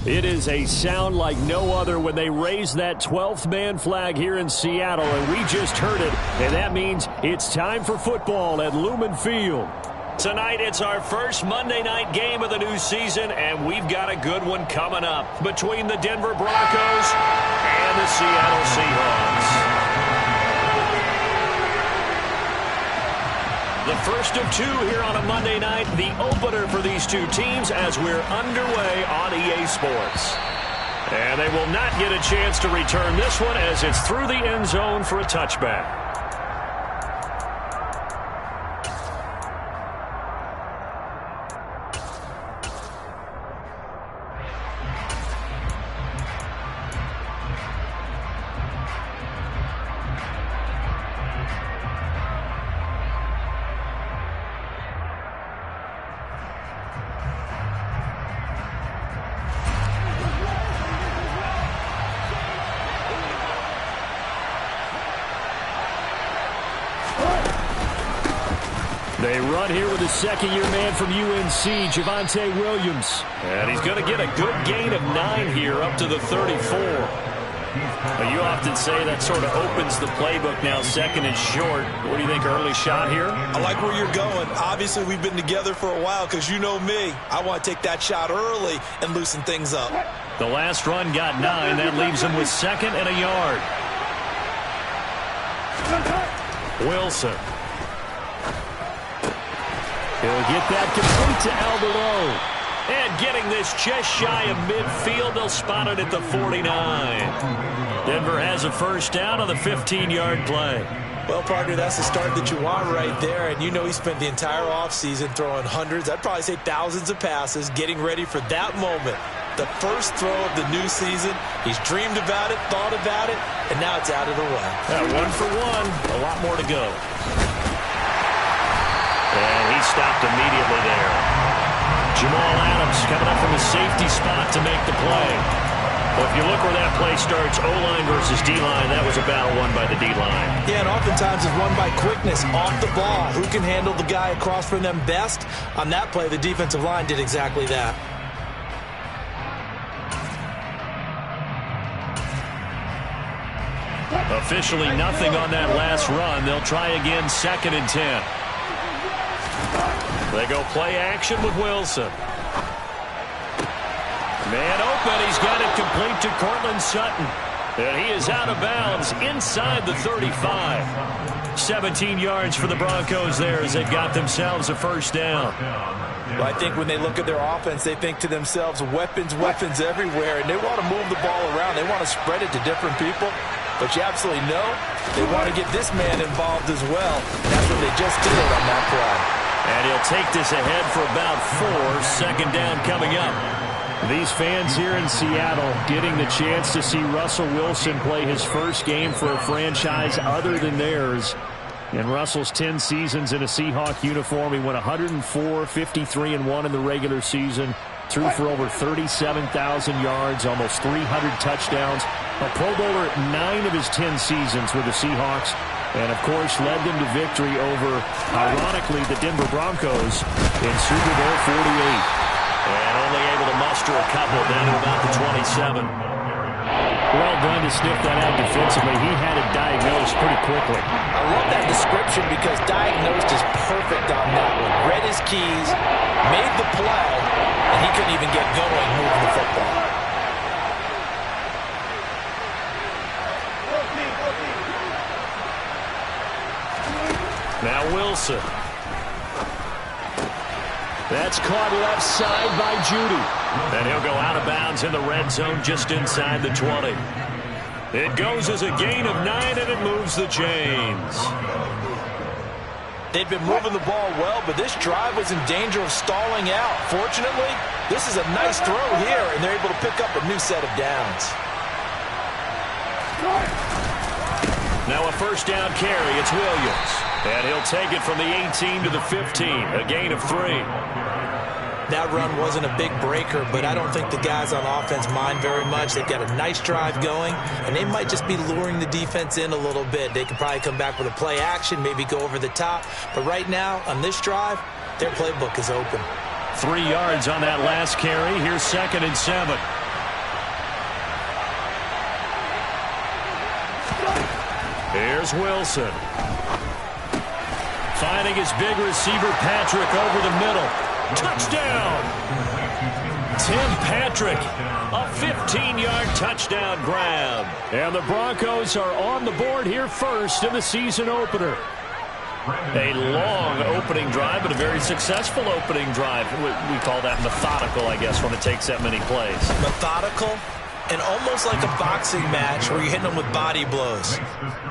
It is a sound like no other when they raise that 12th man flag here in Seattle, and we just heard it, and that means it's time for football at Lumen Field. Tonight, it's our first Monday night game of the new season, and we've got a good one coming up between the Denver Broncos and the Seattle Seahawks. The first of two here on a Monday night, the opener for these two teams as we're underway on EA Sports. And they will not get a chance to return this one as it's through the end zone for a touchback. They run here with a second-year man from UNC, Javonte Williams. And he's going to get a good gain of 9 here up to the 34. But you often say that sort of opens the playbook now, second and short. What do you think, early shot here? I like where you're going. Obviously, we've been together for a while because you know me. I want to take that shot early and loosen things up. The last run got 9. That leaves him with second and a yard. Wilson. He'll get that complete to Alberto. And getting this just shy of midfield, they'll spot it at the 49. Denver has a first down on the 15-yard play. Well, partner, that's the start that you want right there. And you know he spent the entire offseason throwing hundreds, I'd probably say thousands of passes, getting ready for that moment. The first throw of the new season. He's dreamed about it, thought about it, and now it's out of the way. 1 for 1, a lot more to go. And he stopped immediately there. Jamal Adams coming up from a safety spot to make the play. Well, if you look where that play starts, O-line versus D-line, that was a battle won by the D-line. Yeah, and oftentimes it's won by quickness off the ball. Who can handle the guy across from them best? On that play, the defensive line did exactly that. Officially nothing on that last run. They'll try again, second and 10. They go play action with Wilson. Man open. He's got it complete to Cortland Sutton. And he is out of bounds inside the 35. 17 yards for the Broncos there as they've got themselves a first down. Well, I think when they look at their offense, they think to themselves, weapons, weapons everywhere. And they want to move the ball around. They want to spread it to different people. But you absolutely know they want to get this man involved as well. That's what they just did on that play. And he'll take this ahead for about 4. Second down coming up. These fans here in Seattle getting the chance to see Russell Wilson play his first game for a franchise other than theirs. In Russell's 10 seasons in a Seahawk uniform, he went 104, 53-1 in the regular season. Threw for over 37,000 yards, almost 300 touchdowns. A Pro Bowler 9 of his 10 seasons with the Seahawks. And, of course, led them to victory over, ironically, the Denver Broncos in Super Bowl 48. And only able to muster a couple down to about the 27. Well done to sniff that out defensively. He had it diagnosed pretty quickly. I love that description because diagnosed is perfect on that one. Read his keys, made the play, and he couldn't even get going moving the football. Now Wilson. That's caught left side by Judy. And he'll go out of bounds in the red zone just inside the 20. It goes as a gain of 9, and it moves the chains. They've been moving the ball well, but this drive was in danger of stalling out. Fortunately, this is a nice throw here, and they're able to pick up a new set of downs. Now a first down carry. It's Williams. And he'll take it from the 18 to the 15. A gain of 3. That run wasn't a big breaker, but I don't think the guys on offense mind very much. They've got a nice drive going, and they might just be luring the defense in a little bit. They could probably come back with a play action, maybe go over the top. But right now, on this drive, their playbook is open. 3 yards on that last carry. Here's second and 7. Here's Wilson. Finding his big receiver, Patrick, over the middle. Touchdown! Tim Patrick, a 15-yard touchdown grab. And the Broncos are on the board here first in the season opener. A long opening drive, but a very successful opening drive. We call that methodical, I guess, when it takes that many plays. Methodical and almost like a boxing match where you're hitting them with body blows.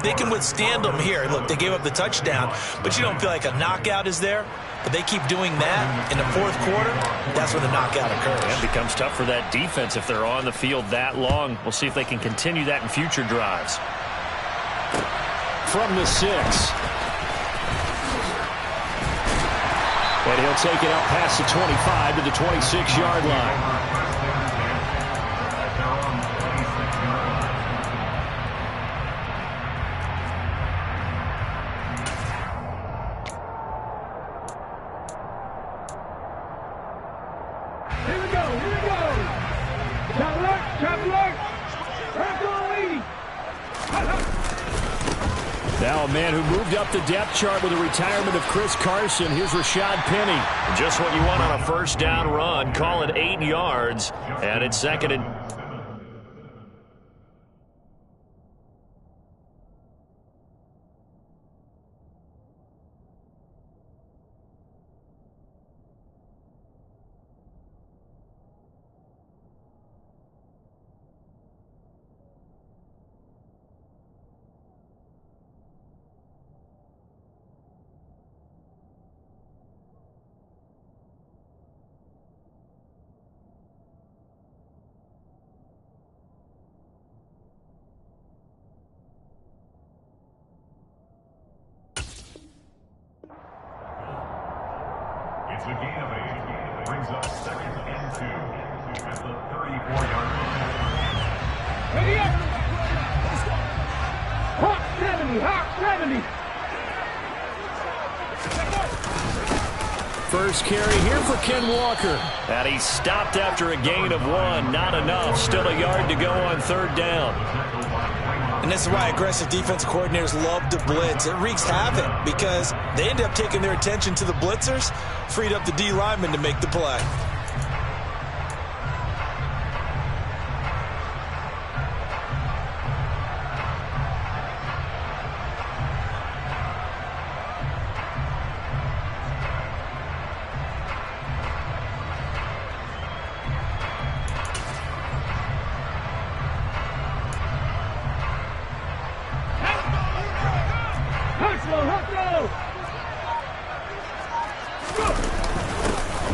They can withstand them here. Look, they gave up the touchdown, but you don't feel like a knockout is there. But they keep doing that in the fourth quarter. That's when the knockout occurs. And it becomes tough for that defense if they're on the field that long. We'll see if they can continue that in future drives. From the 6. And he'll take it out past the 25 to the 26-yard line. Now a man who moved up the depth chart with the retirement of Chris Carson. Here's Rashad Penny. Just what you want on a first down run. Call it 8 yards. And it's second and... It's a gain of 8. Brings up second and 2 at the 34-yard line. Ready up! Hawk 70! Hawk 70! First carry here for Ken Walker. And he stopped after a gain of 1. Not enough. Still a yard to go on third down. And this is why aggressive defensive coordinators love to blitz. It wreaks havoc because they end up taking their attention to the blitzers, freed up the D lineman to make the play.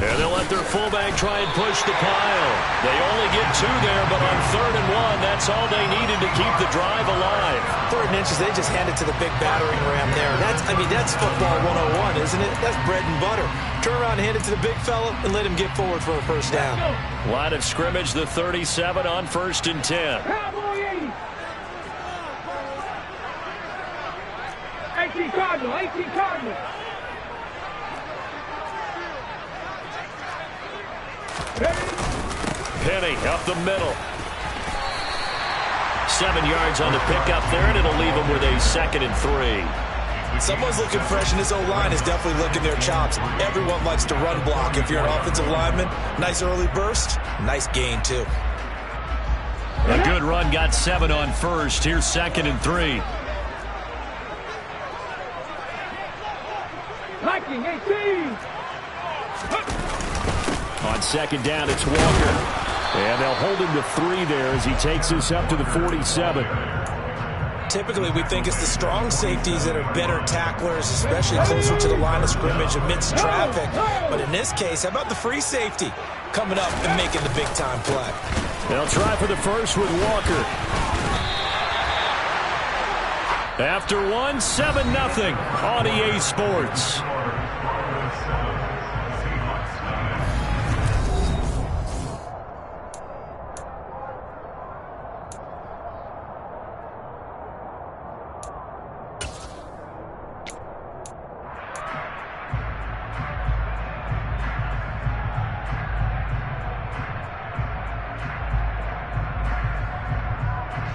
And they'll let their fullback try and push the pile. They only get 2 there, but on 3rd and 1, that's all they needed to keep the drive alive. 3rd and inches, they just hand it to the big battering ram there. That's football 101, isn't it? That's bread and butter. Turn around and hand it to the big fella and let him get forward for a first down. Line of scrimmage, the 37 on 1st and 10. Cowboy 80! 18 Cardinal! 18 Cardinal! Penny up the middle. 7 yards on the pickup there, and it'll leave them with a 2nd and 3. Someone's looking fresh, and this O-line is definitely licking their chops. Everyone likes to run block. If you're an offensive lineman, nice early burst, nice gain, too. A good run, got 7 on 1st. Here's 2nd and 3. Liking 18! On 2nd down, it's Walker. And they'll hold him to 3 there as he takes us up to the 47. Typically, we think it's the strong safeties that are better tacklers, especially closer to the line of scrimmage amidst traffic. But in this case, how about the free safety coming up and making the big-time play? They'll try for the first with Walker. After 1, 7-0 on EA Sports.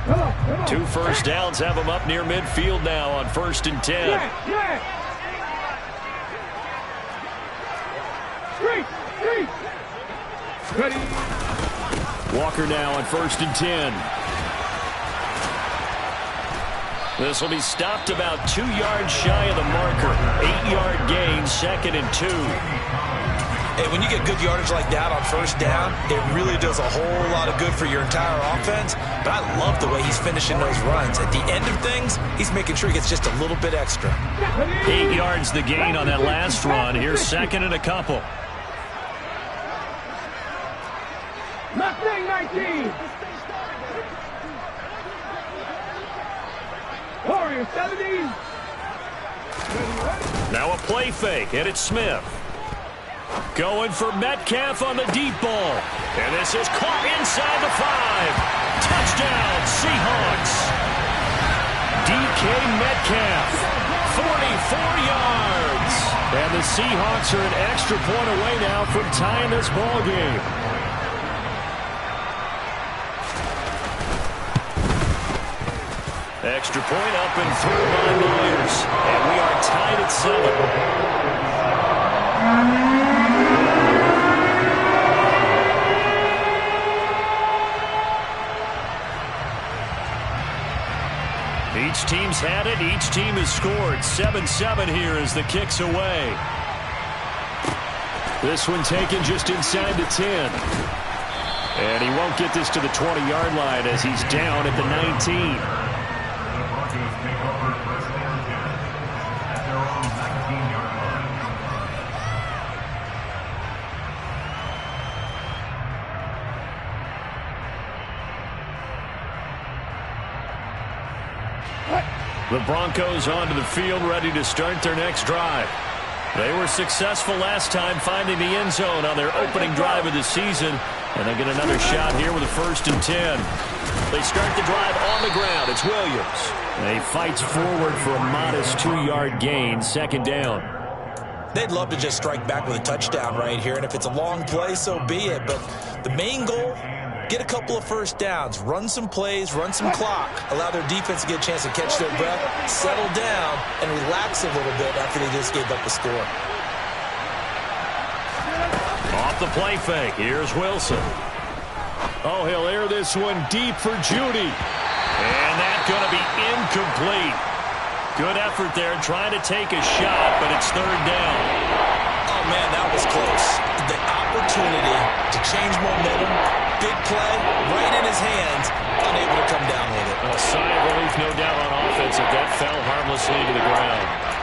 Come on! 2 first downs have them up near midfield now on 1st and 10. Ready. Walker now on 1st and 10. This will be stopped about 2 yards shy of the marker. 8-yard gain, 2nd and 2. Hey, when you get good yardage like that on 1st down, it really does a whole lot of good for your entire offense. But I love the way he's finishing those runs. At the end of things, he's making sure he gets just a little bit extra. 8 yards the gain on that last run. Here's 2nd and a couple. Mustang 19. Warrior 70. Now a play fake, and it's Smith. Going for Metcalf on the deep ball. And this is caught inside the 5. Touchdown, Seahawks. DK Metcalf, 44 yards. And the Seahawks are an extra point away now from tying this ball game. Extra point up and through by Myers. And we are tied at 7. Each team's had it. Each team has scored. 7-7 here as the kick's away. This one taken just inside the 10. And he won't get this to the 20-yard line as he's down at the 19. Take over 1st and 10 at their own 19-yard line. The Broncos onto the field, ready to start their next drive. They were successful last time finding the end zone on their opening drive of the season, and they get another shot here with a 1st and 10. They start the drive on the ground. It's Williams. He fights forward for a modest 2-yard gain, 2nd down. They'd love to just strike back with a touchdown right here, and if it's a long play, so be it. But the main goal, get a couple of 1st downs, run some plays, run some clock, allow their defense to get a chance to catch their breath, settle down, and relax a little bit after they just gave up the score. Off the play fake, here's Wilson. Oh, he'll air this one deep for Judy. And that's going to be incomplete. Good effort there trying to take a shot, but it's 3rd down. Oh, man, that was close. The opportunity to change momentum, big play, right in his hands, unable to come down with it. A sigh of relief, no doubt, on offense if that fell harmlessly to the ground.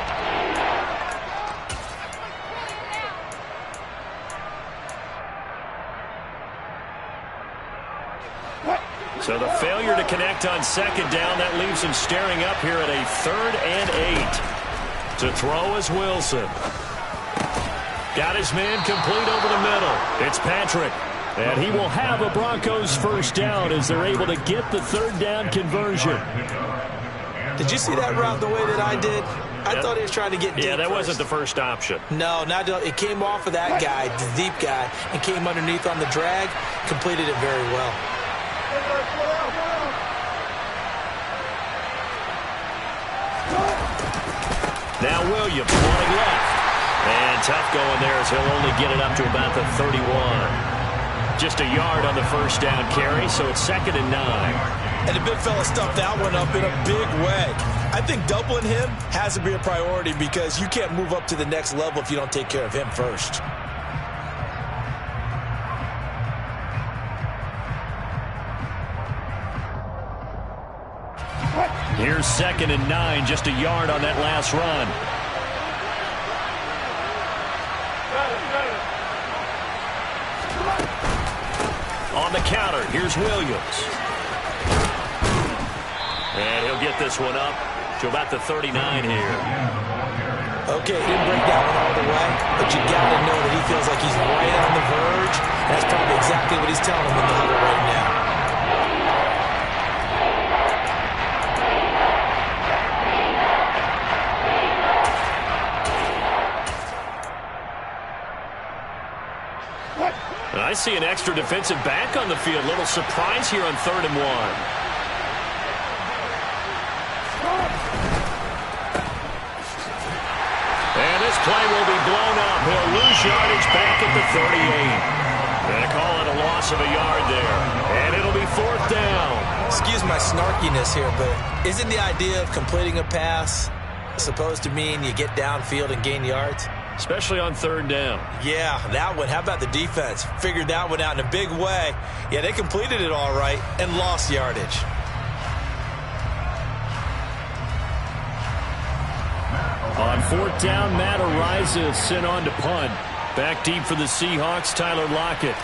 So the failure to connect on 2nd down, that leaves him staring up here at a 3rd and 8. To throw is Wilson. Got his man complete over the middle. It's Patrick. And he will have a Broncos 1st down as they're able to get the 3rd down conversion. Did you see that route the way that I did? I thought he was trying to get deep. Yeah, that first. wasn't the first option. No, it came off of that guy, the deep guy, and came underneath on the drag. Completed it very well. Now Williams running left. And tough going there as he'll only get it up to about the 31. Just a yard on the 1st down carry, so it's 2nd and 9. And the big fella stuffed that one up in a big way. I think doubling him has to be a priority because you can't move up to the next level if you don't take care of him first. Here's 2nd and 9, just a yard on that last run. On the counter, here's Williams. And he'll get this one up to about the 39 here. Okay, he didn't break that one all the way, but you got to know that he feels like he's right on the verge. That's probably exactly what he's telling him in the huddle right now. And I see an extra defensive back on the field. Little surprise here on 3rd and 1. play will be blown up. He'll lose yardage back at the 38. Going to call it a loss of a yard there. And it'll be 4th down. Excuse my snarkiness here, but isn't the idea of completing a pass supposed to mean you get downfield and gain yards? Especially on 3rd down. Yeah, that one. How about the defense? Figured that one out in a big way. Yeah, they completed it all right and lost yardage. On 4th down, Matt Ariza sent on to punt. Back deep for the Seahawks, Tyler Lockett.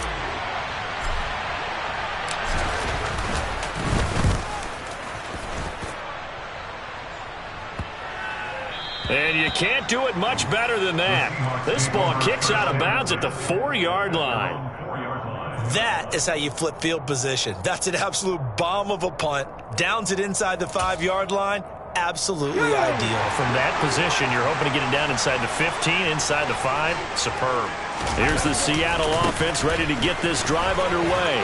And you can't do it much better than that. This ball kicks out of bounds at the 4-yard line. That is how you flip field position. That's an absolute bomb of a punt. Downs it inside the 5-yard line. Absolutely ideal. From that position, you're hoping to get it down inside the 15, inside the 5. Superb. Here's the Seattle offense ready to get this drive underway.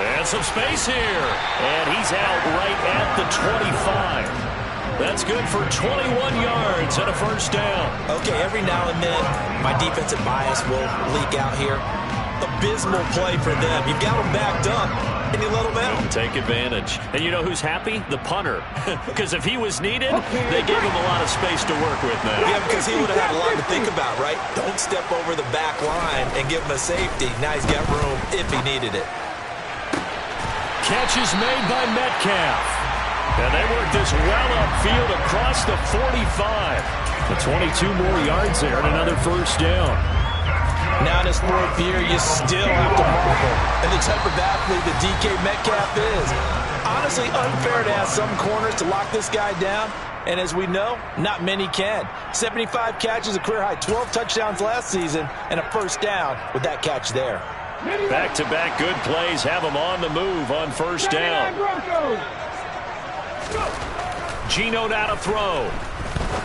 And some space here. And he's out right at the 25. That's good for 21 yards and a 1st down. Okay, every now and then, my defensive bias will leak out here. Abysmal play for them. You've got them backed up, and you let them out. Take advantage. And you know who's happy? The punter. Because if he was needed, they gave him a lot of space to work with now. Yeah, because he would have had a lot to think about, right? Don't step over the back line and give him a safety. Now he's got room if he needed it. Catch is made by Metcalf. And they work this well upfield across the 45. The 22 more yards there and another 1st down. Now in his 4th year, you still have to marvel at the type of athlete that DK Metcalf is. Honestly, unfair to ask some corners to lock this guy down. And as we know, not many can. 75 catches, a career-high 12 touchdowns last season, and a 1st down with that catch there. Back-to-back good plays have him on the move on 1st down. Geno now to throw.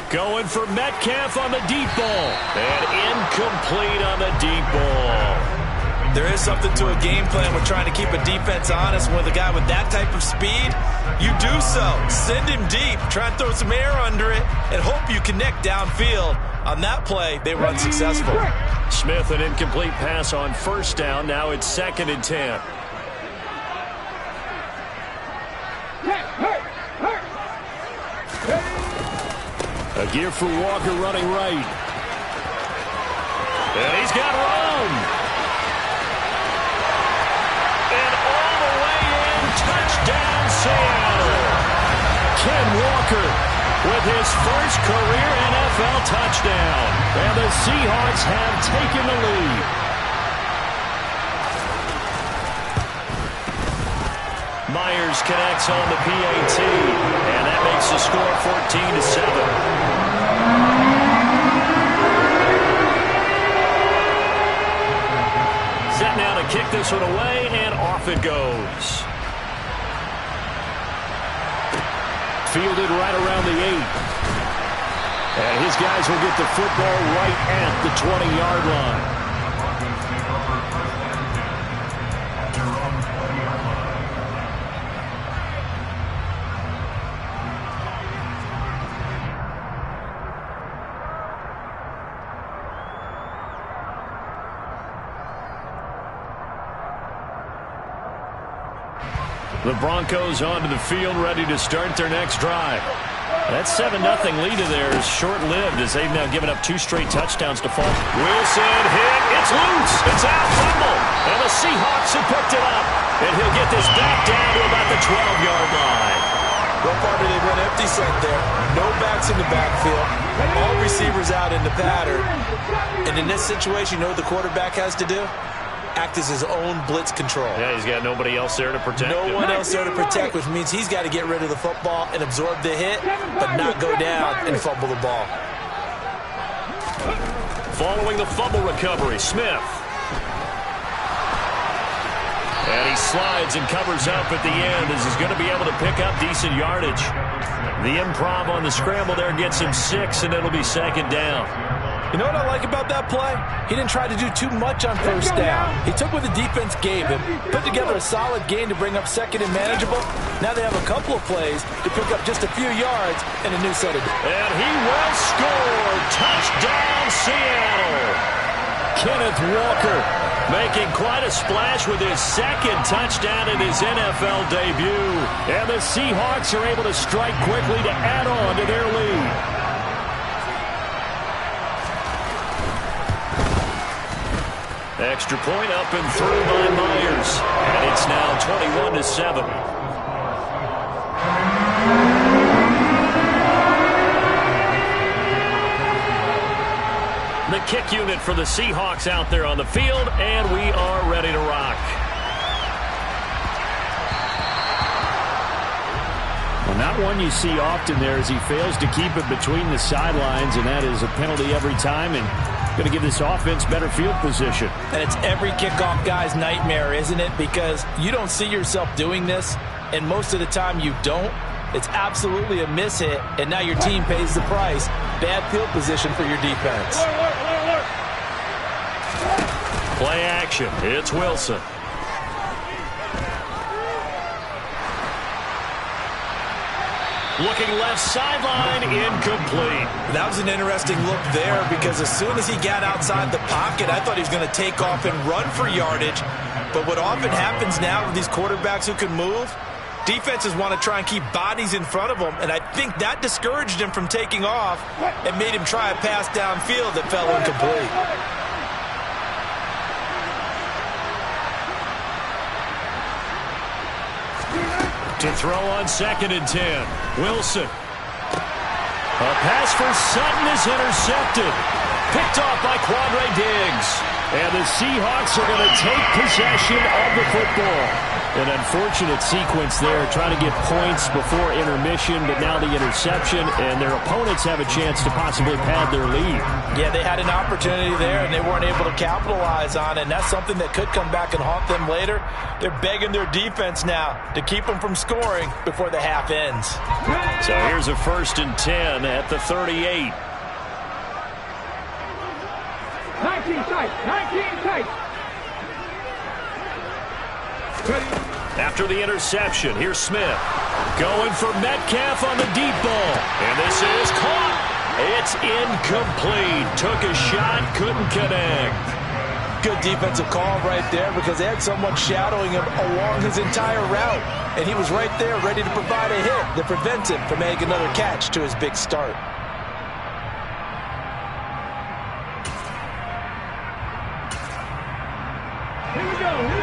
Going for Metcalf on the deep ball. And incomplete on the deep ball. There is something to a game plan with trying to keep a defense honest with a guy with that type of speed. You do so. Send him deep. Try and throw some air under it and hope you connect downfield. On that play, they run successful. Smith, an incomplete pass on 1st down. Now it's 2nd and 10. A give for Walker running right. And he's got room. And all the way in, touchdown Seattle. Ken Walker with his first career NFL touchdown. And the Seahawks have taken the lead. Myers connects on the PAT. And that makes the score 14-7. Set now to kick this one away, and off it goes. Fielded right around the 8. And his guys will get the football right at the 20-yard line. The Broncos onto the field, ready to start their next drive. That 7-0 lead of theirs is short-lived as they've now given up 2 straight touchdowns to fall. Wilson hit. It's loose. It's out. Fumble. And the Seahawks have picked it up. And he'll get this back down to about the 12-yard line. What part did they run empty set there? No backs in the backfield. All receivers out in the pattern. And in this situation, you know what the quarterback has to do? Act as his own blitz control. Yeah, he's got nobody else there to protect him. No one else there to protect, which means he's got to get rid of the football and absorb the hit, but not go down and fumble the ball. Following the fumble recovery, Smith. And he slides and covers up at the end as he's going to be able to pick up decent yardage. The improv on the scramble there gets him 6, and it'll be 2nd down. You know what I like about that play? He didn't try to do too much on first down. He took what the defense gave him, put together a solid gain to bring up second and manageable. Now they have a couple of plays to pick up just a few yards and a new set of... And he will score. Touchdown, Seattle. Kenneth Walker making quite a splash with his second touchdown in his NFL debut. And the Seahawks are able to strike quickly to add on to their lead. Extra point up and through by Myers. And it's now 21-7. The kick unit for the Seahawks out there on the field, and we are ready to rock. Well, not one you see often there as he fails to keep it between the sidelines, and that is a penalty every time, and going to give this offense better field position. And it's every kickoff guy's nightmare, isn't it? Because you don't see yourself doing this, and most of the time you don't. It's absolutely a miss hit, and now your team pays the price. Bad field position for your defense. Play action. It's Wilson. Looking left sideline, incomplete. That was an interesting look there because as soon as he got outside the pocket, I thought he was going to take off and run for yardage. But what often happens now with these quarterbacks who can move, defenses want to try and keep bodies in front of them, and I think that discouraged him from taking off and made him try a pass downfield that fell incomplete. To throw on 2nd and 10. Wilson. A pass for Sutton is intercepted. Picked off by Quandre Diggs. And the Seahawks are going to take possession of the football. An unfortunate sequence there, trying to get points before intermission, but now the interception, and their opponents have a chance to possibly pad their lead. Yeah, they had an opportunity there, and they weren't able to capitalize on it, and that's something that could come back and haunt them later. They're begging their defense now to keep them from scoring before the half ends. So here's a 1st and 10 at the 38. 19 tight, 19 tight. After the interception, here's Smith. Going for Metcalf on the deep ball. And this is caught. It's incomplete. Took a shot, couldn't connect. Good defensive call right there because they had someone shadowing him along his entire route. And he was right there ready to provide a hit that prevents him from making another catch to his big start.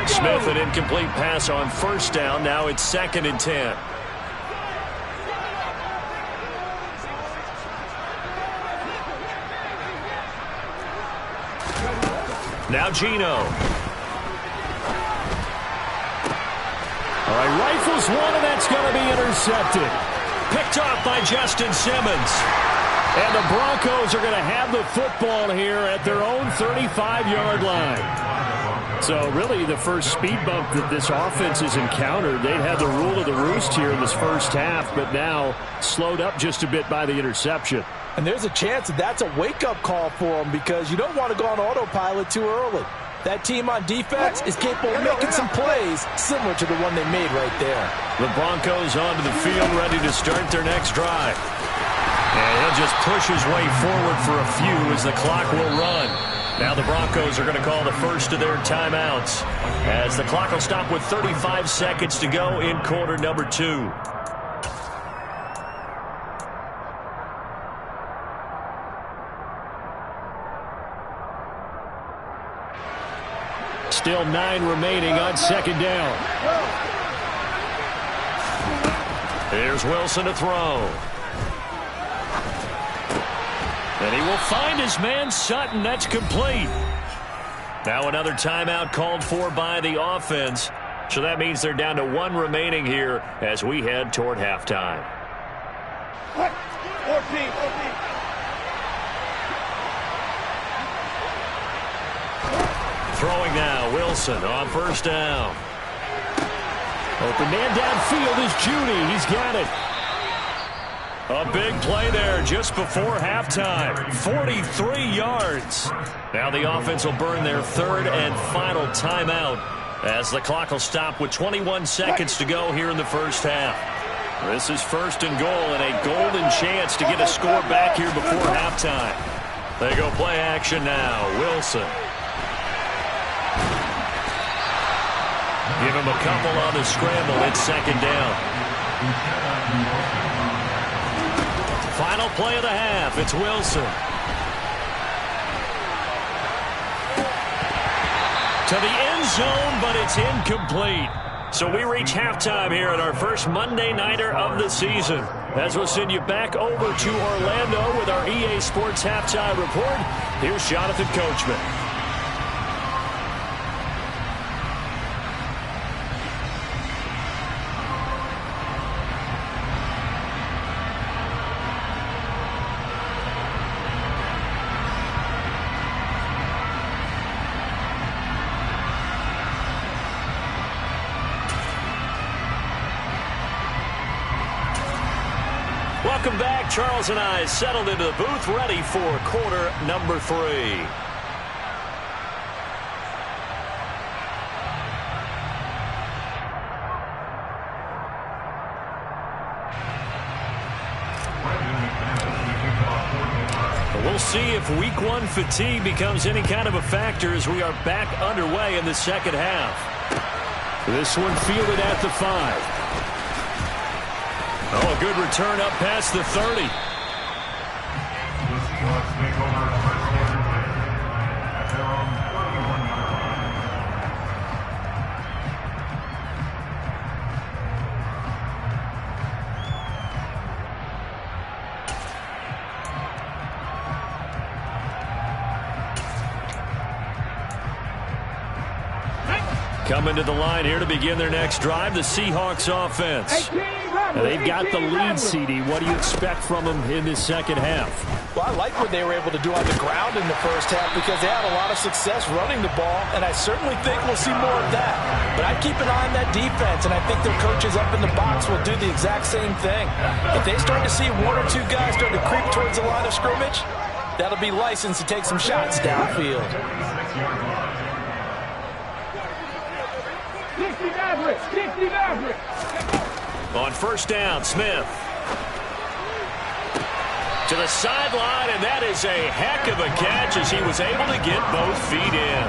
Smith, an incomplete pass on 1st down. Now it's 2nd and 10. Now Geno. All right, rifles one, and that's going to be intercepted. Picked off by Justin Simmons. And the Broncos are going to have the football here at their own 35-yard line. So really the first speed bump that this offense has encountered, they'd had the rule of the roost here in this first half, but now slowed up just a bit by the interception. And there's a chance that that's a wake-up call for them because you don't want to go on autopilot too early. That team on defense is capable of making some plays similar to the one they made right there. The Broncos onto the field ready to start their next drive. And he'll just push his way forward for a few as the clock will run. Now the Broncos are going to call the first of their timeouts as the clock will stop with 35 seconds to go in quarter number 2. Still 9 remaining on 2nd down. Here's Wilson to throw. And he will find his man Sutton. That's complete. Now another timeout called for by the offense. So that means they're down to 1 remaining here as we head toward halftime. 14. Throwing now, Wilson on 1st down. Open man downfield is Judy. He's got it. A big play there just before halftime. 43 yards. Now the offense will burn their third and final timeout as the clock will stop with 21 seconds to go here in the first half. This is first and goal and a golden chance to get a score back here before halftime. They go play action now. Wilson. Give him a couple on the scramble. It's second down. Final play of the half. It's Wilson. To the end zone, but it's incomplete. So we reach halftime here at our first Monday Nighter of the season. As we'll send you back over to Orlando with our EA Sports Halftime Report, here's Jonathan Coachman. Welcome back. Charles and I settled into the booth, ready for quarter number 3. We'll see if week 1 fatigue becomes any kind of a factor as we are back underway in the second half. This one fielded at the 5. Oh, a good return up past the 30. The Seahawks take over first and 10 at their own 31-yard line. Coming to the line here to begin their next drive, the Seahawks offense. They've got the lead, CD. What do you expect from them in this second half? Well, I like what they were able to do on the ground in the first half because they had a lot of success running the ball, and I certainly think we'll see more of that. But I'd keep an eye on that defense, and I think their coaches up in the box will do the exact same thing. If they start to see 1 or 2 guys start to creep towards the line of scrimmage, that'll be license to take some shots downfield. 60 Maverick. On first down, Smith. To the sideline, and that is a heck of a catch as he was able to get both feet in.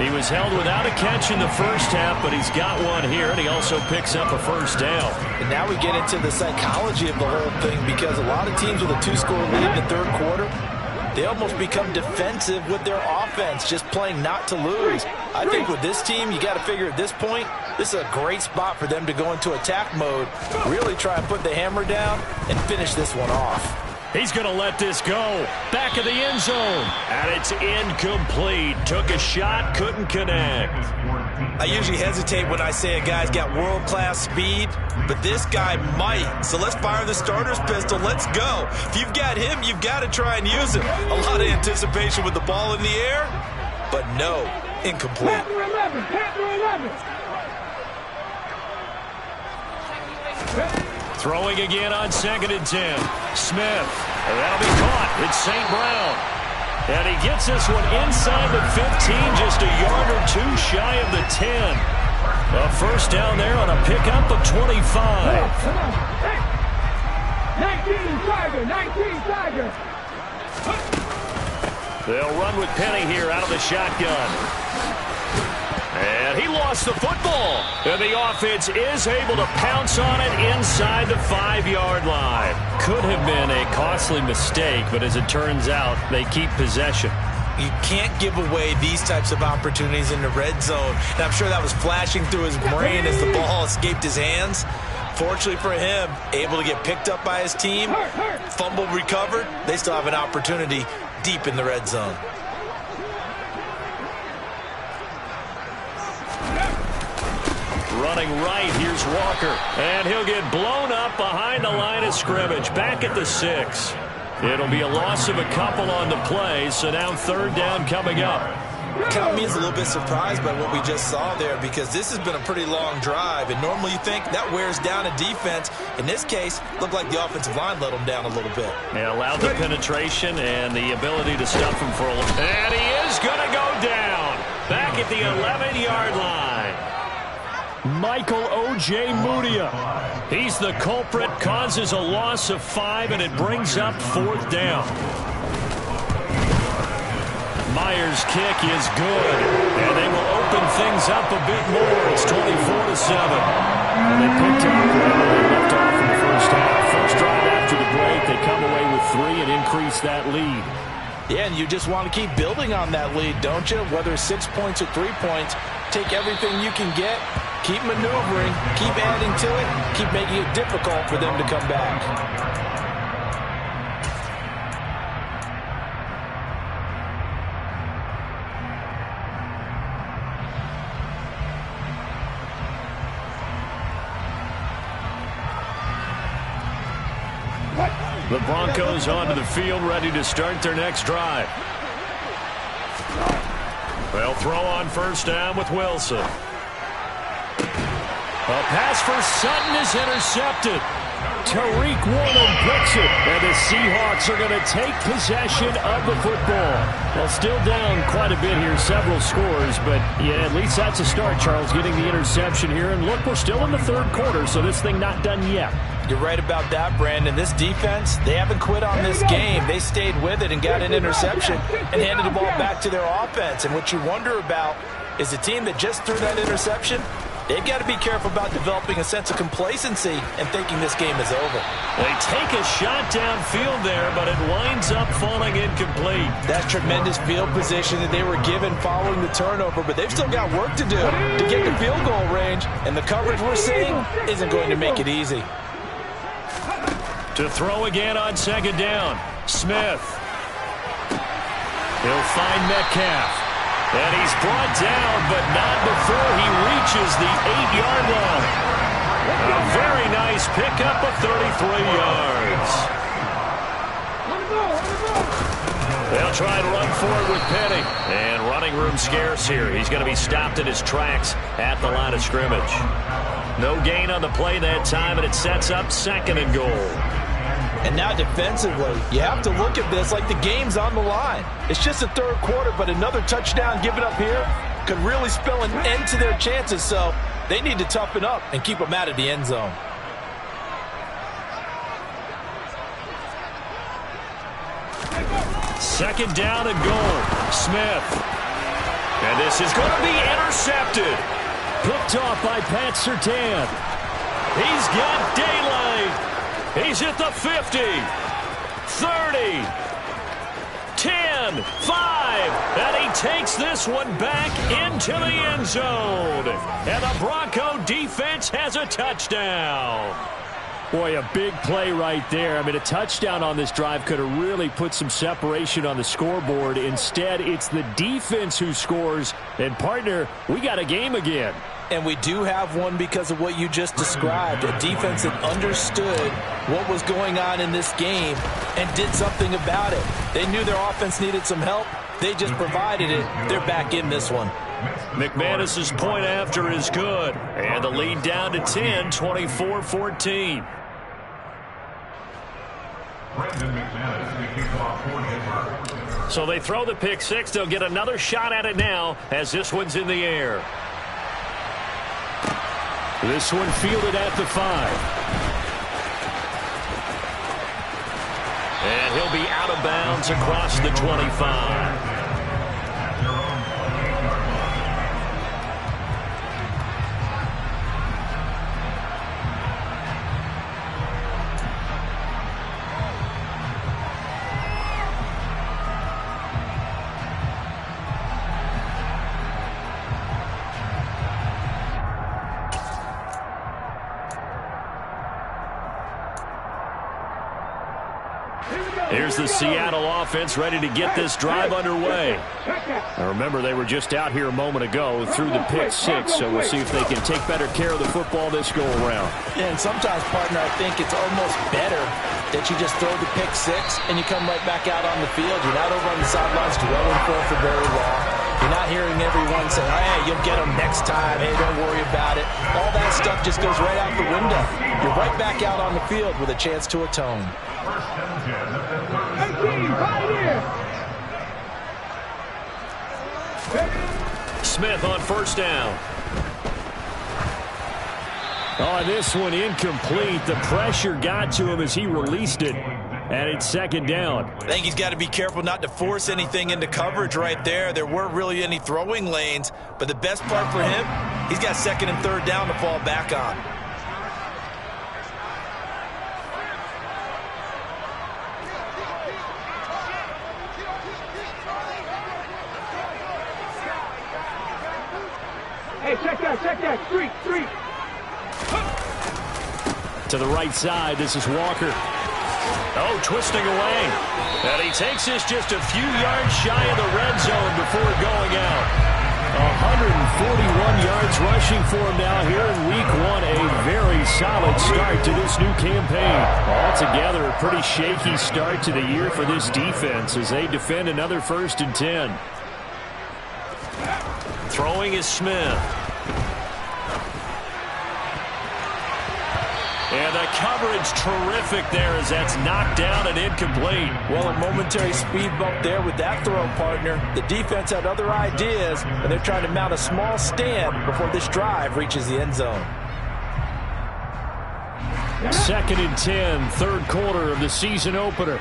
He was held without a catch in the first half, but he's got one here, and he also picks up a first down. And now we get into the psychology of the whole thing because a lot of teams with a 2-score lead in the third quarter, they almost become defensive with their offense, just playing not to lose. I think with this team, you got to figure at this point, this is a great spot for them to go into attack mode, really try and put the hammer down and finish this one off. He's going to let this go. Back of the end zone. And it's incomplete. Took a shot, couldn't connect. I usually hesitate when I say a guy's got world-class speed, but this guy might. So let's fire the starter's pistol. Let's go. If you've got him, you've got to try and use him. A lot of anticipation with the ball in the air, but no, incomplete. Panther 11. Throwing again on 2nd and 10. Smith. And that'll be caught. It's St. Brown. And he gets this one inside the 15, just a yard or 2 shy of the 10. A first down there on a pickup of 25. Come on. Hey. 19 Tiger. They'll run with Penny here out of the shotgun. And he lost the football. And the offense is able to pounce on it inside the 5-yard line. Could have been a costly mistake, but as it turns out, they keep possession. You can't give away these types of opportunities in the red zone. And I'm sure that was flashing through his brain as the ball escaped his hands. Fortunately for him, able to get picked up by his team, fumble recovered. They still have an opportunity deep in the red zone. Running right, here's Walker. And he'll get blown up behind the line of scrimmage, back at the 6. It'll be a loss of a couple on the play, so now 3rd down coming up. count me as a little bit surprised by what we just saw there, because this has been a pretty long drive, and normally you think that wears down a defense. In this case, looked like the offensive line let them down a little bit. Yeah, allowed the penetration and the ability to stuff him for a little. And he is going to go down back at the 11-yard line. Michael O.J. Mudia. He's the culprit, causes a loss of 5, and it brings up 4th down. Myers' kick is good, and they will open things up a bit more. It's 24-7. And they picked up right where they left off in the first half. First drive after the break, they come away with 3 and increase that lead. Yeah, and you just want to keep building on that lead, don't you? Whether it's 6 points or 3 points, take everything you can get, keep maneuvering, keep adding to it, keep making it difficult for them to come back. The Broncos onto the field, ready to start their next drive. They'll throw on first down with Wilson. A pass for Sutton is intercepted. Tariq Woolen picks it, and the Seahawks are going to take possession of the football. Well, still down quite a bit here, several scores, but yeah, at least that's a start, Charles, getting the interception here. And look, we're still in the third quarter, so this thing not done yet. You're right about that, Brandon. This defense, they haven't quit on this game. They stayed with it and got an interception and handed the ball back to their offense. And what you wonder about is the team that just threw that interception, they've got to be careful about developing a sense of complacency and thinking this game is over. They take a shot downfield there, but it winds up falling incomplete. That's tremendous field position that they were given following the turnover, but they've still got work to do to get the field goal range, and the coverage we're seeing isn't going to make it easy. To throw again on second down, Smith. He'll find Metcalf. And he's brought down, but not before he reaches the 8-yard line. A very nice pickup of 33 yards. They'll try and run forward with Penny. And running room scarce here. He's going to be stopped in his tracks at the line of scrimmage. No gain on the play that time, and it sets up 2nd and goal. And now defensively, you have to look at this like the game's on the line. It's just the third quarter, but another touchdown given up here could really spell an end to their chances, so they need to toughen up and keep them out of the end zone. Second down and goal. Smith. And this is going to be intercepted. Picked off by Pat Surtain. He's got daylight. He's at the 50, 30, 10, 5, and he takes this one back into the end zone. And the Bronco defense has a touchdown. Boy, a big play right there. I mean, a touchdown on this drive could have really put some separation on the scoreboard. Instead, it's the defense who scores. And, partner, we got a game again. And we do have one because of what you just described. A defense that understood what was going on in this game and did something about it. They knew their offense needed some help. They just provided it. They're back in this one. McManus's point after is good. And the lead down to 10, 24-14. So they throw the pick six. They'll get another shot at it now as this one's in the air. This one fielded at the 5. And he'll be out of bounds across the 25. Here's the Seattle offense ready to get this drive underway. Now remember, they were just out here a moment ago through the pick six, so we'll see if they can take better care of the football this go-around. And sometimes, partner, I think it's almost better that you just throw the pick six and you come right back out on the field. You're not over on the sidelines dwelling for very long. You You're not hearing everyone say, hey, you'll get them next time. Hey, don't worry about it. All that stuff just goes right out the window. You're right back out on the field with a chance to atone. 18, right here. Smith on first down. Oh, this one incomplete. The pressure got to him as he released it. And it's second down. I think he's got to be careful not to force anything into coverage right there. There weren't really any throwing lanes. But the best part for him, he's got second and third down to fall back on. Hey, check that. Street. To the right side, this is Walker. Oh, twisting away. And he takes this just a few yards shy of the red zone before going out. 141 yards rushing for him now here in week one. A very solid start to this new campaign. Altogether, a pretty shaky start to the year for this defense as they defend another 1st and 10. Throwing is Smith. And the coverage terrific there as that's knocked down and incomplete. Well, a momentary speed bump there with that throw, partner. The defense had other ideas, and they're trying to mount a small stand before this drive reaches the end zone. 2nd and 10, third quarter of the season opener.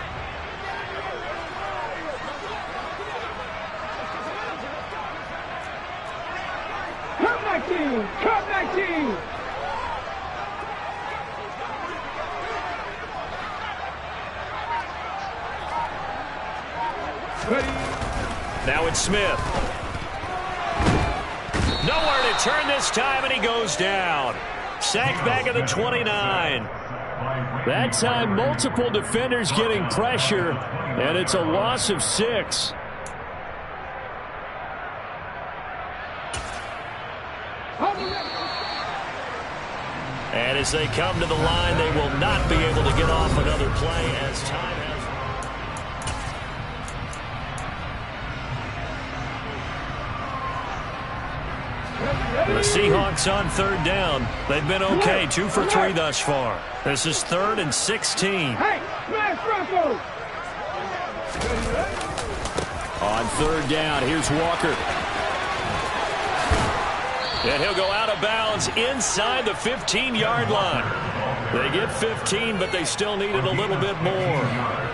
Cut 19. Now it's Smith. Nowhere to turn this time, and he goes down. Sacked back at the 29. That time, multiple defenders getting pressure, and it's a loss of 6. And as they come to the line, they will not be able to get off another play as time has. The Seahawks on third down. They've been okay, 2 for 3 thus far. This is 3rd and 16. Hey, smash Russell! On third down, here's Walker. And he'll go out of bounds inside the 15-yard line. They get 15, but they still needed a little bit more.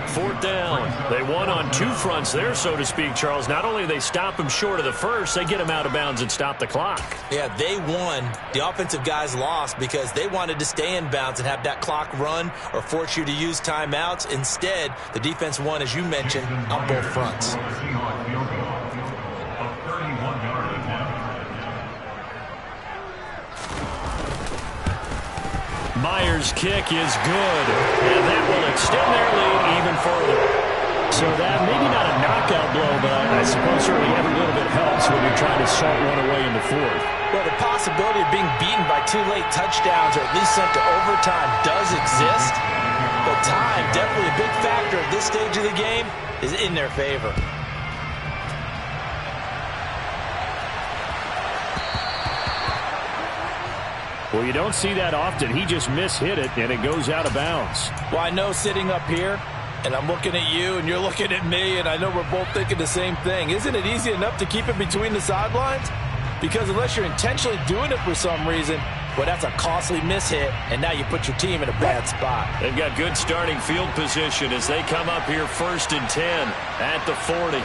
4th down. They won on 2 fronts there, so to speak, Charles. Not only do they stop him short of the first, they get him out of bounds and stop the clock. Yeah, they won. The offensive guys lost because they wanted to stay in bounds and have that clock run or force you to use timeouts. Instead, the defense won, as you mentioned, on both fronts. Myers' kick is good, and that will extend their lead even further. So that maybe not a knockout blow, but I suppose certainly every little bit helps when you're trying to salt one away in the 4th. Well, the possibility of being beaten by 2 late touchdowns or at least sent to overtime does exist, but time, definitely a big factor at this stage of the game, is in their favor. Well, you don't see that often. He just mishit it, and it goes out of bounds. Well, I know sitting up here, and I'm looking at you, and you're looking at me, and I know we're both thinking the same thing. Isn't it easy enough to keep it between the sidelines? Because unless you're intentionally doing it for some reason, well, that's a costly mishit, and now you put your team in a bad spot. They've got good starting field position as they come up here 1st and 10 at the 40.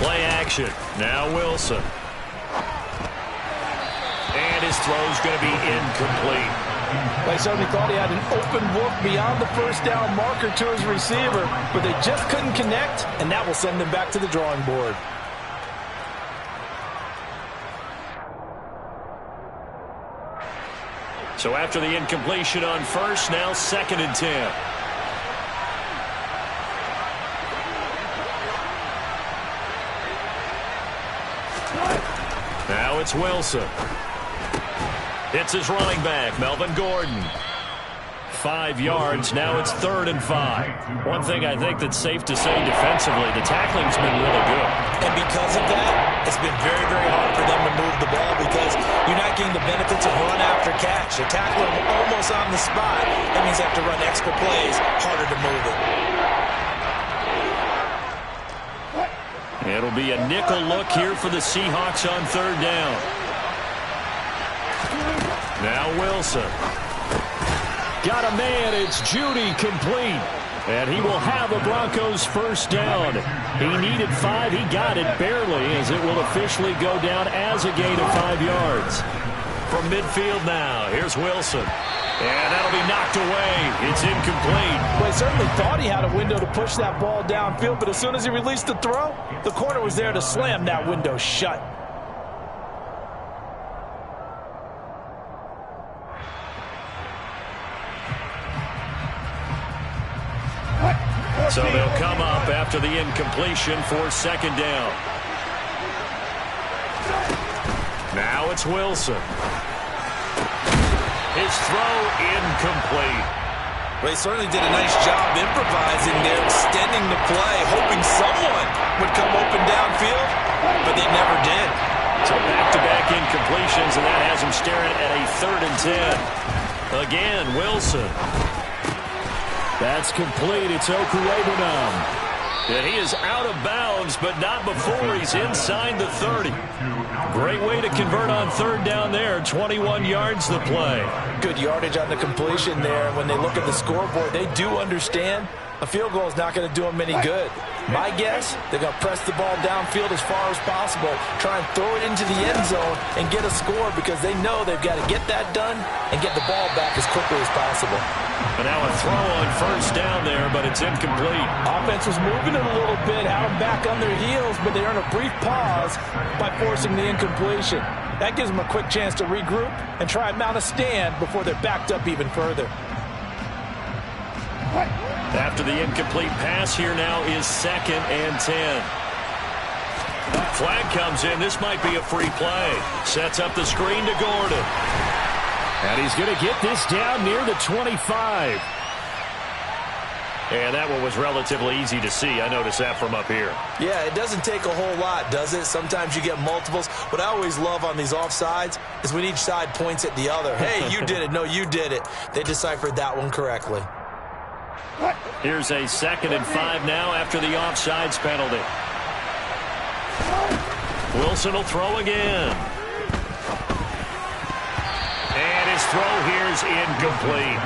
Play action. Now Wilson. And his throw's going to be incomplete. They certainly thought he had an open look beyond the first down marker to his receiver, but they just couldn't connect, and that will send them back to the drawing board. So after the incompletion on first, now 2nd and 10. Now it's Wilson. It's his running back, Melvin Gordon. 5 yards. Now it's 3rd and 5. One thing I think that's safe to say defensively, the tackling's been really good. And because of that, it's been very, very hard for them to move the ball because you're not getting the benefits of run after catch. They're tackling almost on the spot. That means they have to run extra plays, harder to move it. It'll be a nickel look here for the Seahawks on 3rd down. Now Wilson. Got a man. It's Judy, complete. And he will have a Broncos 1st down. He needed 5. He got it barely, as it will officially go down as a gain of 5 yards. From midfield now, here's Wilson. And that'll be knocked away. It's incomplete. Well, he certainly thought he had a window to push that ball downfield, but as soon as he released the throw, the corner was there to slam that window shut. So they'll come up after the incompletion for 2nd down. Now it's Wilson. His throw incomplete. Well, he certainly did a nice job improvising there, extending the play, hoping someone would come open downfield, but they never did. So back-to-back incompletions, and that has him staring at a 3rd and 10. Again, Wilson. That's complete. It's Okurebunom. And he is out of bounds, but not before he's inside the 30. Great way to convert on 3rd down there. 21 yards the play. Good yardage on the completion there. When they look at the scoreboard, they do understand a field goal is not going to do them any good. My guess, they're going to press the ball downfield as far as possible, try and throw it into the end zone and get a score because they know they've got to get that done and get the ball back as quickly as possible. But now a throw on 1st down there, but it's incomplete. Offense was moving it a little bit, had them back on their heels, but they earn a brief pause by forcing the incompletion. That gives them a quick chance to regroup and try and mount a stand before they're backed up even further. After the incomplete pass, here now is 2nd and 10. Flag comes in. This might be a free play. Sets up the screen to Gordon. And he's going to get this down near the 25. And that one was relatively easy to see. I noticed that from up here. Yeah, it doesn't take a whole lot, does it? Sometimes you get multiples. What I always love on these offsides is when each side points at the other. Hey, you did it. No, you did it. They deciphered that one correctly. Here's a 2nd and 5 now after the offsides penalty. Wilson will throw again. And his throw here's incomplete.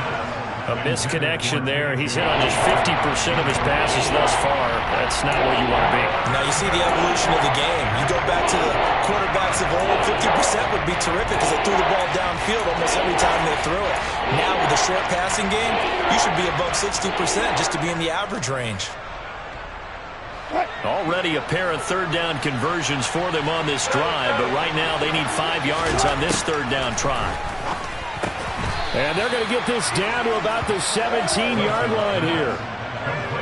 A misconnection there. He's hit on just 50% of his passes thus far. That's not where you want to be. Now you see the evolution of the game. You go back to the quarterbacks of old, 50% would be terrific because they threw the ball downfield almost every time they threw it. Now with the short passing game, you should be above 60% just to be in the average range. Already a pair of 3rd down conversions for them on this drive, but right now they need 5 yards on this 3rd down try. And they're going to get this down to about the 17-yard line here.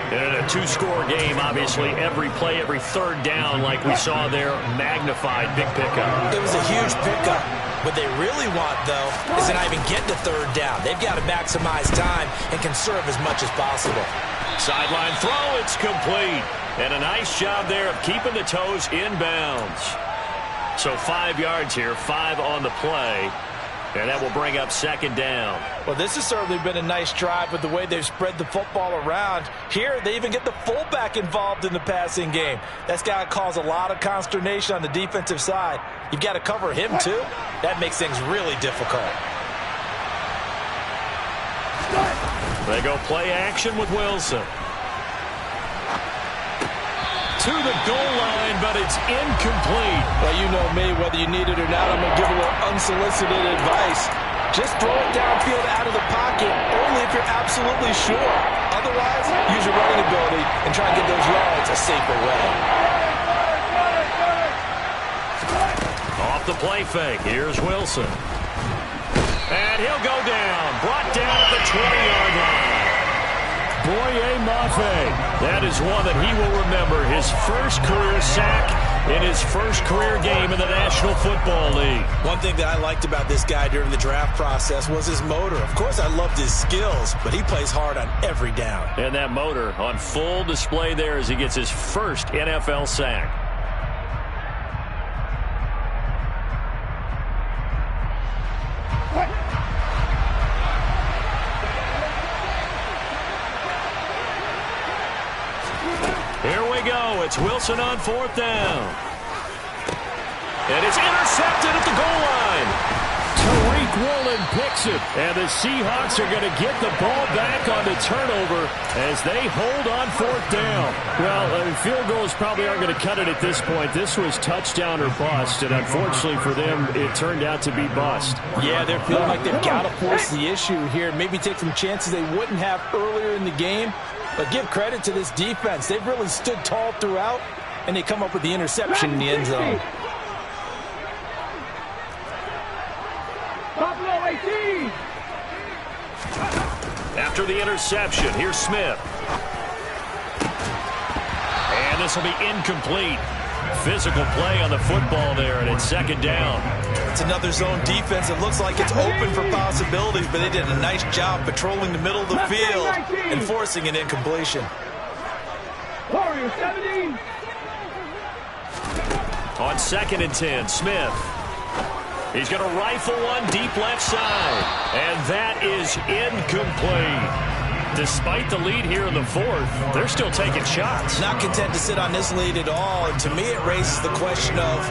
In a 2-score game, obviously, every play, every 3rd down, like we saw there, magnified, big pickup. It was a huge pickup. What they really want, though, is to not even get to 3rd down. They've got to maximize time and conserve as much as possible. Sideline throw, it's complete. And a nice job there of keeping the toes in bounds. So 5 yards here, 5 on the play. And that will bring up 2nd down. Well, this has certainly been a nice drive with the way they've spread the football around. Here, they even get the fullback involved in the passing game. That's got to cause a lot of consternation on the defensive side. You've got to cover him, too. That makes things really difficult. They go play action with Wilson. To the goal line, but it's incomplete. Well, you know me, whether you need it or not, I'm going to give a little unsolicited advice. Just throw it downfield out of the pocket, only if you're absolutely sure. Otherwise, use your running ability and try and get those yards a safer way. Off the play fake, here's Wilson. And he'll go down, brought down at the 20-yard line. Boye Mafe. That is one that he will remember. His first career sack in his first career game in the National Football League. One thing that I liked about this guy during the draft process was his motor. Of course, I loved his skills, but he plays hard on every down. And that motor on full display there as he gets his first NFL sack. Here we go. It's Wilson on 4th down. And it's intercepted at the goal line. Tariq Woolen picks it. And the Seahawks are going to get the ball back on the turnover as they hold on 4th down. Well, field goals probably aren't going to cut it at this point. This was touchdown or bust, and unfortunately for them, it turned out to be bust. Yeah, they're feeling like they've got to force the issue here. Maybe take some chances they wouldn't have earlier in the game. But give credit to this defense. They've really stood tall throughout, and they come up with the interception in the end zone. Buffalo 18. After the interception, here's Smith. And this will be incomplete. Physical play on the football there, and it's 2nd down. It's another zone defense. It looks like it's open for possibilities, but they did a nice job patrolling the middle of the field and forcing an incompletion. Warriors 17. On 2nd and 10, Smith. He's going to rifle one deep left side, and that is incomplete. Despite the lead here in the 4th, they're still taking shots. Not content to sit on this lead at all, and to me it raises the question of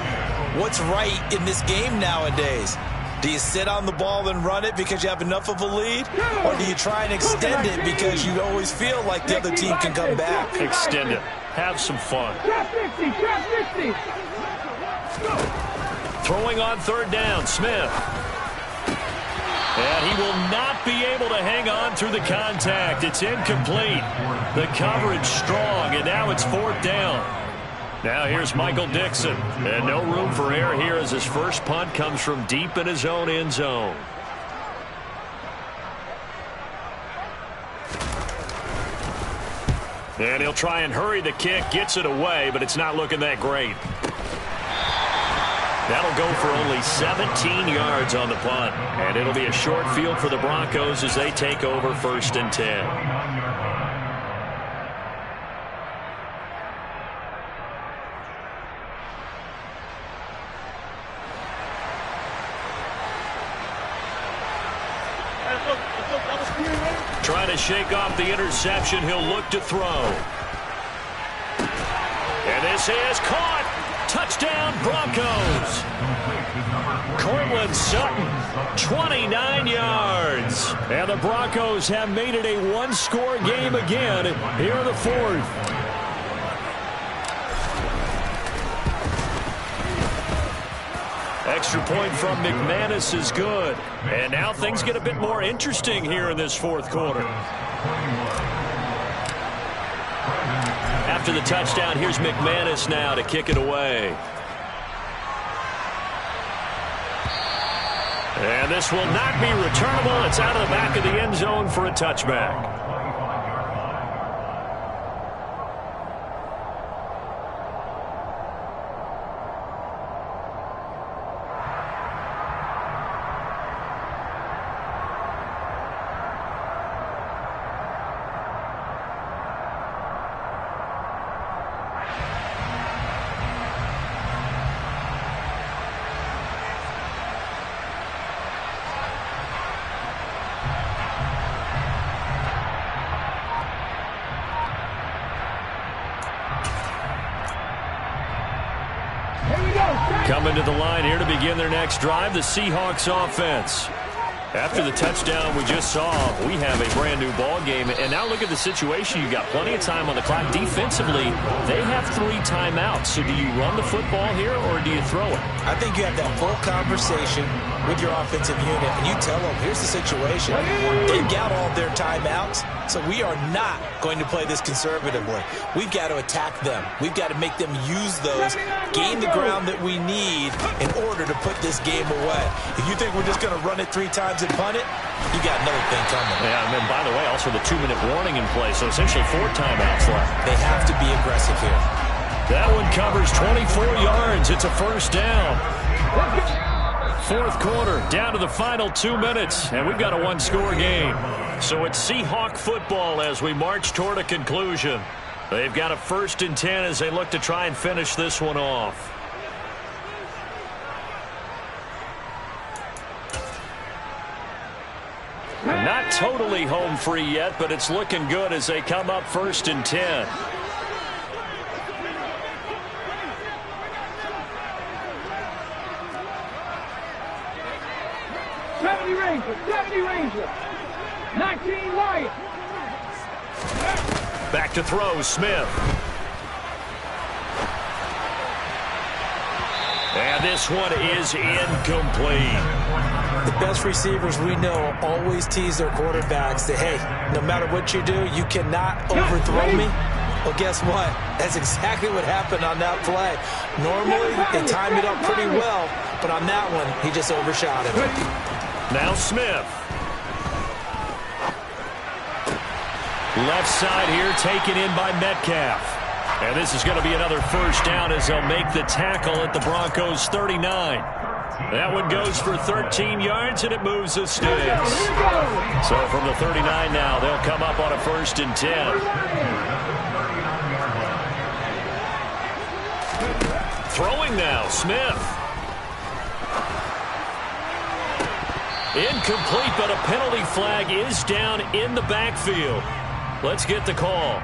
what's right in this game nowadays. Do you sit on the ball and run it because you have enough of a lead, or do you try and extend it because you always feel like the other team can come back? Extend it. Have some fun. Trap 50. Trap 50. Throwing on 3rd down, Smith. And he will not be able to hang on through the contact. It's incomplete. The coverage strong, and now it's 4th down. Now here's Michael Dixon. And no room for error here as his first punt comes from deep in his own end zone. And he'll try and hurry the kick, gets it away, but it's not looking that great. That'll go for only 17 yards on the punt. And it'll be a short field for the Broncos as they take over 1st and 10. Trying to shake off the interception. He'll look to throw. And this is caught. Touchdown, Broncos. Cortland Sutton, 29 yards. And the Broncos have made it a one-score game again here in the 4th. Extra point from McManus is good. And now things get a bit more interesting here in this 4th quarter. After the touchdown, here's McManus now to kick it away. And this will not be returnable. It's out of the back of the end zone for a touchback. Coming to the line here to begin their next drive, the Seahawks offense. After the touchdown we just saw, we have a brand-new ball game. And now look at the situation. You've got plenty of time on the clock. Defensively, they have 3 timeouts. So do you run the football here or do you throw it? I think you have that full conversation with your offensive unit, and you tell them, here's the situation. They've got all their timeouts, so we are not going to play this conservatively. We've got to attack them. We've got to make them use those, gain the ground that we need in order to put this game away. If you think we're just going to run it 3 times and punt it, you got another thing coming. Yeah, and then, by the way, also the 2-minute warning in play, so essentially 4 timeouts left. They have to be aggressive here. That one covers 24 yards. It's a first down. Fourth quarter, down to the final 2 minutes, and we've got a one-score game. So it's Seahawk football as we march toward a conclusion. They've got a 1st and 10 as they look to try and finish this one off. Not totally home free yet, but it's looking good as they come up 1st and 10. Seventy Ranger. 19 Lions. Back to throw, Smith. And this one is incomplete. The best receivers we know always tease their quarterbacks that, hey, no matter what you do, you cannot overthrow me. Well, guess what? That's exactly what happened on that play. Normally, they time it up pretty well, but on that one, he just overshot him. Now Smith. Left side here taken in by Metcalf. And this is going to be another first down as they'll make the tackle at the Broncos' 39. That one goes for 13 yards, and it moves the sticks. So from the 39 now, they'll come up on a 1st and 10. Throwing now, Smith. Incomplete, but a penalty flag is down in the backfield. Let's get the call.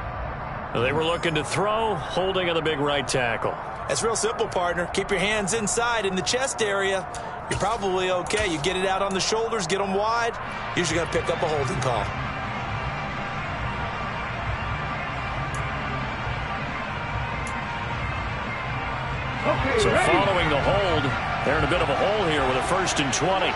They were looking to throw, holding on the big right tackle. That's real simple, partner. Keep your hands inside in the chest area. You're probably okay. You get it out on the shoulders, get them wide. Usually going to pick up a holding call. So following the hold, they're in a bit of a hole here with a 1st and 20.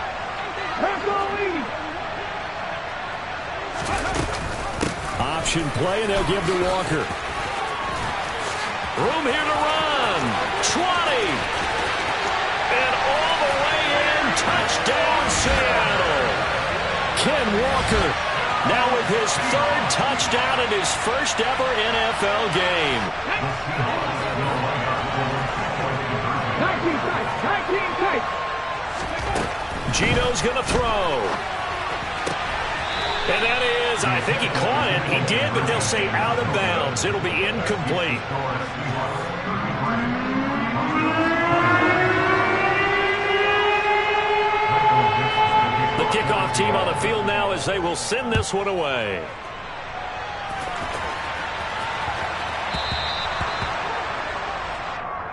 Option play, and they'll give to Walker. Room here to run. 20. And all the way in. Touchdown, Seattle. Ken Walker now with his 3rd touchdown in his first ever NFL game. 19 tight. Gino's going to throw. And that is, I think he caught it. He did, but they'll say out of bounds. It'll be incomplete. The kickoff team on the field now as they will send this one away.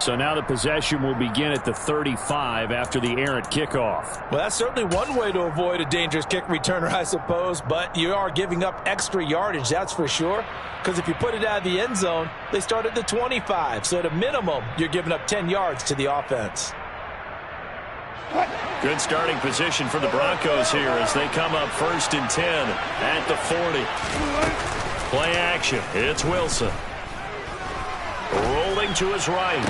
So now the possession will begin at the 35 after the errant kickoff. Well, that's certainly one way to avoid a dangerous kick returner, I suppose, but you are giving up extra yardage, that's for sure, because if you put it out of the end zone, they start at the 25, so at a minimum, you're giving up 10 yards to the offense. Good starting position for the Broncos here as they come up 1st and 10 at the 40. Play action, it's Wilson. Rolling to his right.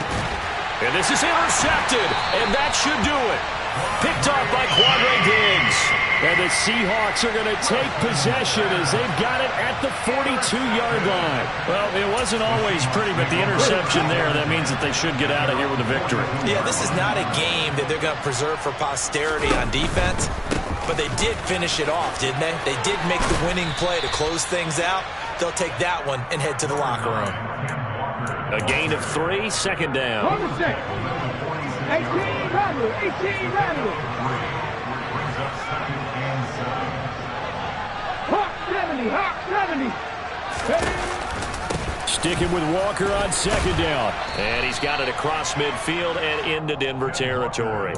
And this is intercepted. And that should do it. Picked off by Quandre Diggs. And the Seahawks are going to take possession as they've got it at the 42-yard line. Well, it wasn't always pretty, but the interception there, that means that they should get out of here with a victory. Yeah, this is not a game that they're going to preserve for posterity on defense. But they did finish it off, didn't they? They did make the winning play to close things out. They'll take that one and head to the locker room. A gain of 3, 2nd down. 18 Rattler. Hawk 70. Sticking with Walker on 2nd down. And he's got it across midfield and into Denver territory.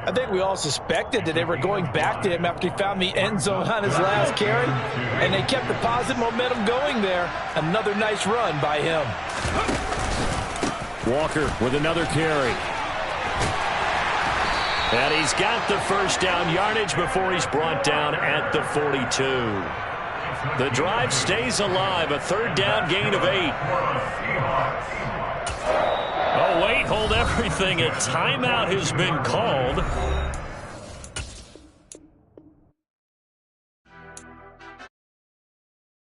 I think we all suspected that they were going back to him after he found the end zone on his last carry, and they kept the positive momentum going there. Another nice run by him. Walker with another carry. And he's got the first down yardage before he's brought down at the 42. The drive stays alive, a 3rd down gain of 8. Oh, wait, hold everything. A timeout has been called.